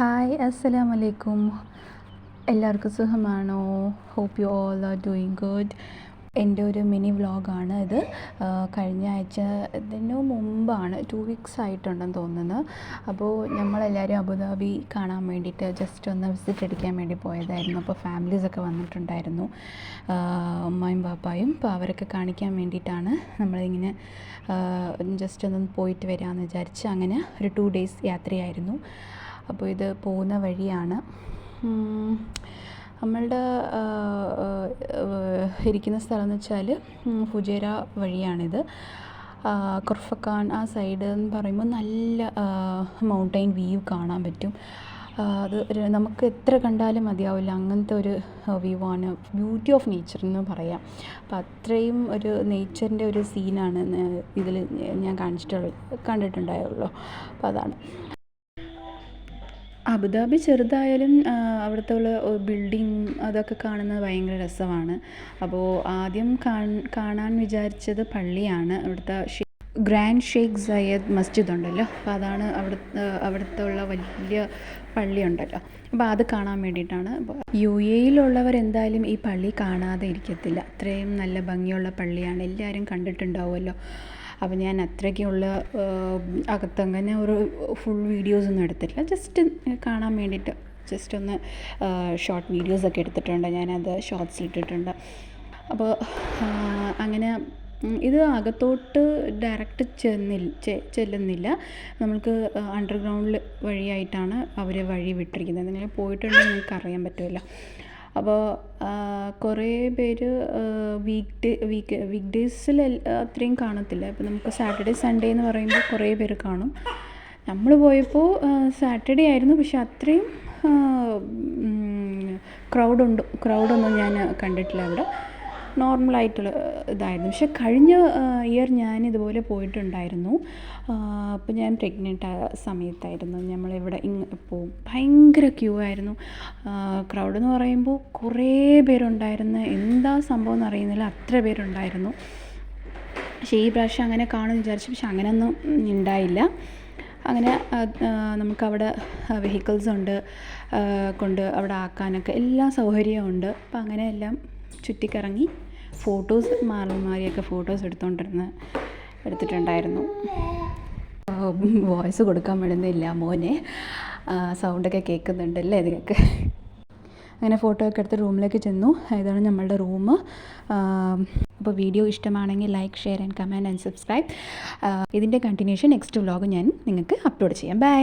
Hi അസ്സലാമു അലൈക്കും. എല്ലാവർക്കും സുഖമാണോ? Hope you all are doing good. എൻ്റെ ഒരു മിനി വ്ളോഗാണ് ഇത്. കഴിഞ്ഞ ആഴ്ച ഇതിനു മുമ്പാണ് 2 വീക്സ് ആയിട്ടുണ്ടെന്ന് തോന്നുന്നു. അപ്പോൾ നമ്മളെല്ലാവരും അബുദാബി കാണാൻ വേണ്ടിയിട്ട് ജസ്റ്റ് ഒന്ന് വിസിറ്റ് അടിക്കാൻ വേണ്ടി പോയതായിരുന്നു. അപ്പോൾ ഫാമിലീസൊക്കെ വന്നിട്ടുണ്ടായിരുന്നു, ഉമ്മയും പാപ്പായും. അപ്പോൾ അവരൊക്കെ കാണിക്കാൻ വേണ്ടിയിട്ടാണ് നമ്മളിങ്ങനെ ജസ്റ്റ് ഒന്ന് പോയിട്ട് വരാമെന്ന് വിചാരിച്ച് അങ്ങനെ ഒരു 2 ഡേയ്സ് യാത്രയായിരുന്നു. അപ്പോൾ ഇത് പോകുന്ന വഴിയാണ്. നമ്മളുടെ ഇരിക്കുന്ന സ്ഥലം എന്ന് വെച്ചാൽ ഫുജൈറ വഴിയാണിത്. ഖുർഫഖാൻ ആ സൈഡ് എന്ന് പറയുമ്പോൾ നല്ല മൗണ്ടൈൻ വ്യൂ കാണാൻ പറ്റും. അത് നമുക്ക് എത്ര കണ്ടാലും മതിയാവില്ല, അങ്ങനത്തെ ഒരു വ്യൂ ആണ്. ബ്യൂട്ടി ഓഫ് നേച്ചർ എന്ന് പറയാം. അപ്പം അത്രയും ഒരു നേച്ചറിൻ്റെ ഒരു സീനാണ് ഇതിൽ ഞാൻ കണ്ടിട്ടുണ്ടായുള്ളൂ. അപ്പം അതാണ്. അബുദാബി ചെറുതായാലും അവിടുത്തെ ഉള്ള ബിൽഡിങ് അതൊക്കെ കാണുന്നത് ഭയങ്കര രസമാണ്. അപ്പോൾ ആദ്യം കാണാൻ വിചാരിച്ചത് പള്ളിയാണ്. അവിടുത്തെ ഗ്രാൻഡ് ഷെയ്ഖ് സയ്യദ് മസ്ജിദ് ഉണ്ടല്ലോ, അപ്പോൾ അതാണ് അവിടുത്തെ ഉള്ള വലിയ പള്ളി ഉണ്ടല്ലോ, അപ്പോൾ അത് കാണാൻ വേണ്ടിയിട്ടാണ്. യു എയിലുള്ളവർ എന്തായാലും ഈ പള്ളി കാണാതെ ഇരിക്കത്തില്ല. അത്രയും നല്ല ഭംഗിയുള്ള പള്ളിയാണ്, എല്ലാവരും കണ്ടിട്ടുണ്ടാവുമല്ലോ. അപ്പോൾ ഞാൻ അത്രയ്ക്കുള്ള അകത്തങ്ങനെ ഒരു ഫുൾ വീഡിയോസൊന്നും എടുത്തിട്ടില്ല, ജസ്റ്റ് കാണാൻ വേണ്ടിയിട്ട് ജസ്റ്റ് ഒന്ന് ഷോർട്ട് വീഡിയോസൊക്കെ എടുത്തിട്ടുണ്ട്. ഞാനത് ഷോർട്സിലിട്ടിട്ടുണ്ട്. അപ്പോൾ അങ്ങനെ ഇത് അകത്തോട്ട് ഡയറക്റ്റ് ചെല്ലുന്നില്ല. നമുക്ക് അണ്ടർഗ്രൗണ്ടിൽ വഴിയായിട്ടാണ് അവർ വഴി വിട്ടിരിക്കുന്നത്. നിങ്ങൾ പോയിട്ടുണ്ടെങ്കിൽ നിങ്ങൾക്ക് അറിയാൻ പറ്റുമല്ലോ. അപ്പോൾ കുറേ പേര് വീക്ക് ഡേയ്സിൽ അത്രയും കാണത്തില്ല. ഇപ്പോൾ നമുക്ക് സാറ്റർഡേ സൺഡേ എന്ന് പറയുമ്പോൾ കുറേ പേര് കാണും. നമ്മൾ പോയപ്പോൾ സാറ്റർഡേ ആയിരുന്നു, പക്ഷെ അത്രയും ക്രൗഡൊന്നും ഞാൻ കണ്ടിട്ടില്ല. അവിടെ നോർമലായിട്ടുള്ള ഇതായിരുന്നു. പക്ഷെ കഴിഞ്ഞ ഇയർ ഞാൻ ഇതുപോലെ പോയിട്ടുണ്ടായിരുന്നു. അപ്പോൾ ഞാൻ പ്രഗ്നൻ്റ് ആയ സമയത്തായിരുന്നു. നമ്മളിവിടെ ഇപ്പോൾ ഭയങ്കര ക്യൂ ആയിരുന്നു. ക്രൗഡ് എന്ന് പറയുമ്പോൾ കുറേ പേരുണ്ടായിരുന്നു. എന്താ സംഭവം എന്ന് അറിയുന്നില്ല, അത്ര പേരുണ്ടായിരുന്നു. പക്ഷേ ഈ പ്രാവശ്യം അങ്ങനെ കാണുമെന്ന് വിചാരിച്ചു, പക്ഷെ അങ്ങനെയൊന്നും ഉണ്ടായില്ല. അങ്ങനെ നമുക്കവിടെ വെഹിക്കിൾസ് ഉണ്ട്, കൊണ്ട് അവിടെ ആക്കാനൊക്കെ എല്ലാ സൗകര്യവും ഉണ്ട്. അപ്പം അങ്ങനെ എല്ലാം ചുറ്റിക്കറങ്ങി ഫോട്ടോസ് മാറിയൊക്കെ ഫോട്ടോസ് എടുത്തിട്ടുണ്ടായിരുന്നു. വോയിസ് കൊടുക്കാൻ വിടുന്നില്ല മോനെ, സൗണ്ടൊക്കെ കേൾക്കുന്നുണ്ടല്ലേ ഇതിനൊക്കെ. അങ്ങനെ ഫോട്ടോ ഒക്കെ എടുത്ത് റൂമിലേക്ക് ചെന്നു. ഇതാണ് നമ്മളുടെ റൂം. അപ്പോൾ വീഡിയോ ഇഷ്ടമാണെങ്കിൽ like, share and comment and subscribe. ഇതിൻ്റെ കണ്ടിന്യൂഷൻ നെക്സ്റ്റ് വ്ളോഗ് ഞാൻ നിങ്ങൾക്ക് അപ്ലോഡ് ചെയ്യാം. ബൈ.